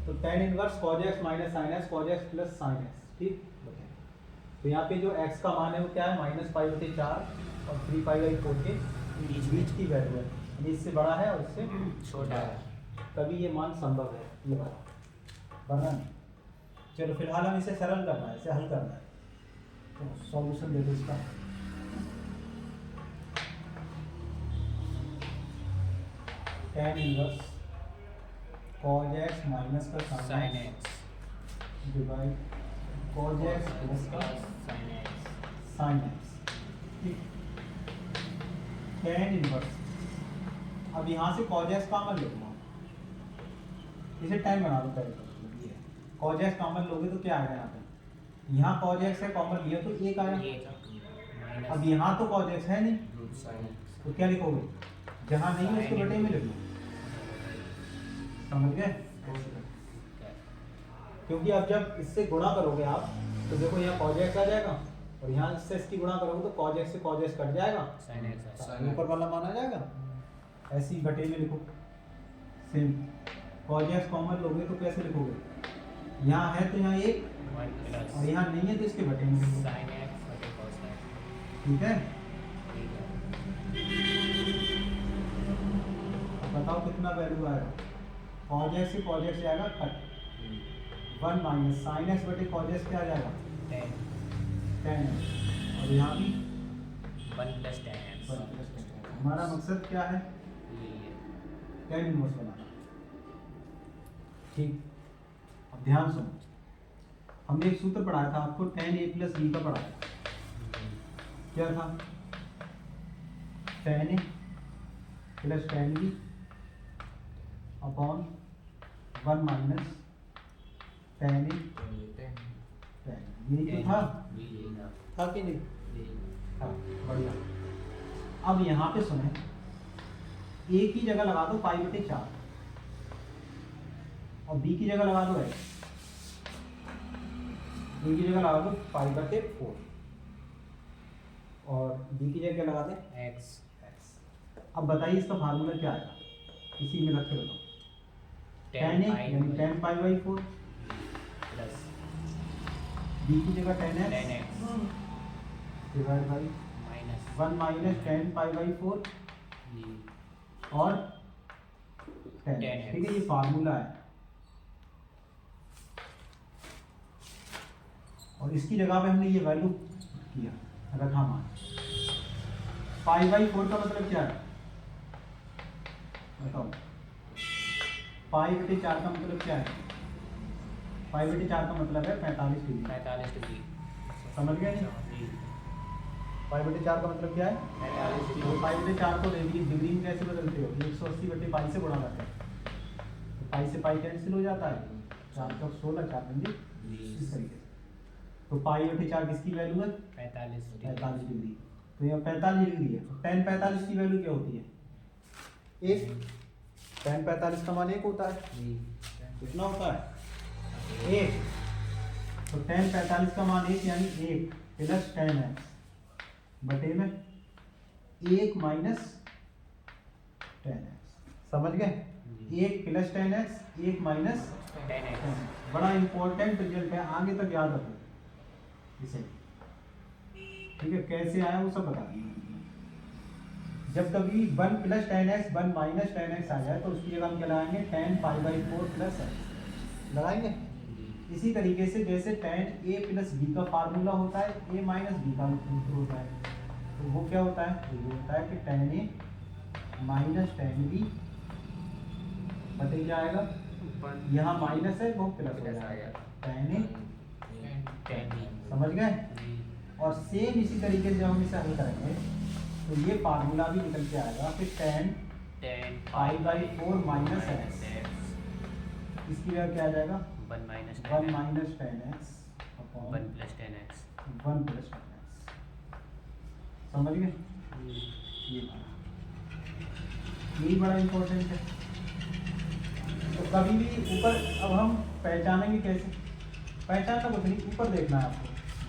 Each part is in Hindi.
तो tan inverse cos x minus sin x cos x plus sin x, ठीक। तो यहाँ पे जो x का मान है वो क्या है, -π/4 और 3π/4 के बीच की वैल्यू है, यानी इससे बड़ा है और इससे छोटा है, तभी ये मान संभव है, ये बना नहीं। चलो फिलहाल हम इसे सरल करना है, इसे हल करना है, तो सॉल्यूशन दे दो इसका। tan inverse cos x minus का sin x divide cos x plus का sin x, ठीक। tan इनवर्स, अब यहाँ से cos x कॉमन ले लो, इसे tan बना दो पहले, ये cos x कॉमन लोगे तो क्या आएगा यहाँ पे, यहाँ cos x है कॉमन लिया तो 1 आया, अब यहाँ तो cos x है नहीं तो क्या लिखोगे, जहाँ नहीं है उसके बटे में लिख लो, समझ गए। क्योंकि अब जब इससे गुणा करोगे आप तो देखो यहाँ cos x आ जाएगा और यहाँ इससे इसकी गुणा करोगे तो cos x से cos x कट जाएगा, ऊपर वाला मान आ जाएगा, ऐसी बटे में लिखो सेम। cos x कॉमन लोगे तो कैसे लिखोगे, यहाँ है तो यहाँ 1 और यहाँ नहीं है तो इसके बटे में लिखो, ठीक है। अब बताओ कितना वैल्यू आएगा, cos x से cos x जाएगा कट, 1 माइनस sin x बटे cos x क्या आ जाएगा 10 और यहाँ भी 1 + tan x। हमारा मकसद क्या है, tan इनवर्स बनाना, ठीक। अब ध्यान सुनो, हमने एक सूत्र पढ़ाया था आपको, tan a प्लस b का पढ़ाया, क्या था, tan a plus tan b upon 1 minus tan a tan, ये तो था कि नहीं, हाँ बढ़िया। अब यहाँ पे सुने, a की जगह लगा दो π/4 और b की जगह लगा दो x, a की जगह लगा दो π/4 और b की जगह लगा दे x। अब बताइए इसका फार्मूला क्या आएगा, इसी में रख के बताओ, tan a यानी tan π/4 प्लस b की जगह tan x divide by 1 minus tan π/4 और tan, ठीक है, ये फार्मूला है। और इसकी जगह पे हमने ये वैल्यू किया, रखा मान, π/4 का मतलब क्या है बताओ, π/4 का मतलब क्या है, π/4 का मतलब है 45 डिग्री, समझ गए नहीं, π/4 का मतलब क्या है 45 डिग्री। तो π/4 को डिग्री में कैसे बदलते हो, 180/π से गुणा करते हैं, तो पाई से पाई कैंसिल हो जाता है, 4 × 16 4 × 20, इस तरीके से। तो π/4 किसकी वैल्यू है 45 डिग्री, तो यहाँ 45 डिग्री है, तो tan 45 की वैल्यू क्या होती है 1, tan 45 का मान 1 होता है, कितना होता है 1, तो tan 45 का मान 1 यानी 1 प्लस tan x बटे में 1 माइनस tan x, समझ गए, 1 plus tan x 1 minus tan x, बड़ा इंपॉर्टेंट रिजल्ट है, आगे तक याद रखो इसे, ठीक है। कैसे आया वो सब बता दूंगा। जब कभी 1 plus tan x 1 minus tan x आ जाए तो उसकी जगह हम क्या लगाएंगे tan π/4 प्लस x लगाएंगे। इसी तरीके से जैसे tan a प्लस b का फार्मूला होता है a माइनस b का सूत्र होता है, तो वो क्या होता है, ये होता है कि tan a minus tan b बटे क्या आएगा, यहाँ माइनस है वो प्लस हो जाएगा tan a, समझ गए। और सेम इसी तरीके से जब हम इसे हल करेंगे तो ये फार्मूला भी निकल के आएगा कि tan π/4 माइनस x, इसकी जगह क्या आ जाएगा 1 minus tan x upon 1 plus tan x, समझ गए, ये बड़ा इंपॉर्टेंट है। तो कभी भी ऊपर, अब हम पहचानेंगे कैसे, पहचानना कुछ नहीं, ऊपर देखना है आपको,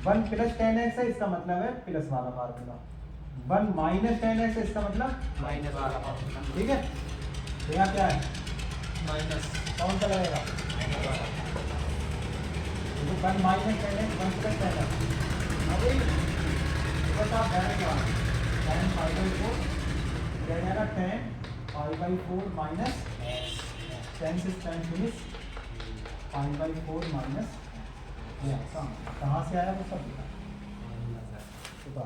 1 प्लस tan x है इसका मतलब है प्लस वाला फार्मूला, 1 माइनस tan x है इसका मतलब माइनस वाला फार्मूला, ठीक है। तो यहाँ क्या है माइनस, कौन सा लगेगा देखो 1 minus ten x 1 plus ten x. अभी बस आप डायरेक्ट टेन पाई बाई 4 जाएगा 10 पाई बाई 4 माइनस 10 से 10 फिनिश पाई बाई 4 माइनस कहाँ से आया वो सब दिखा।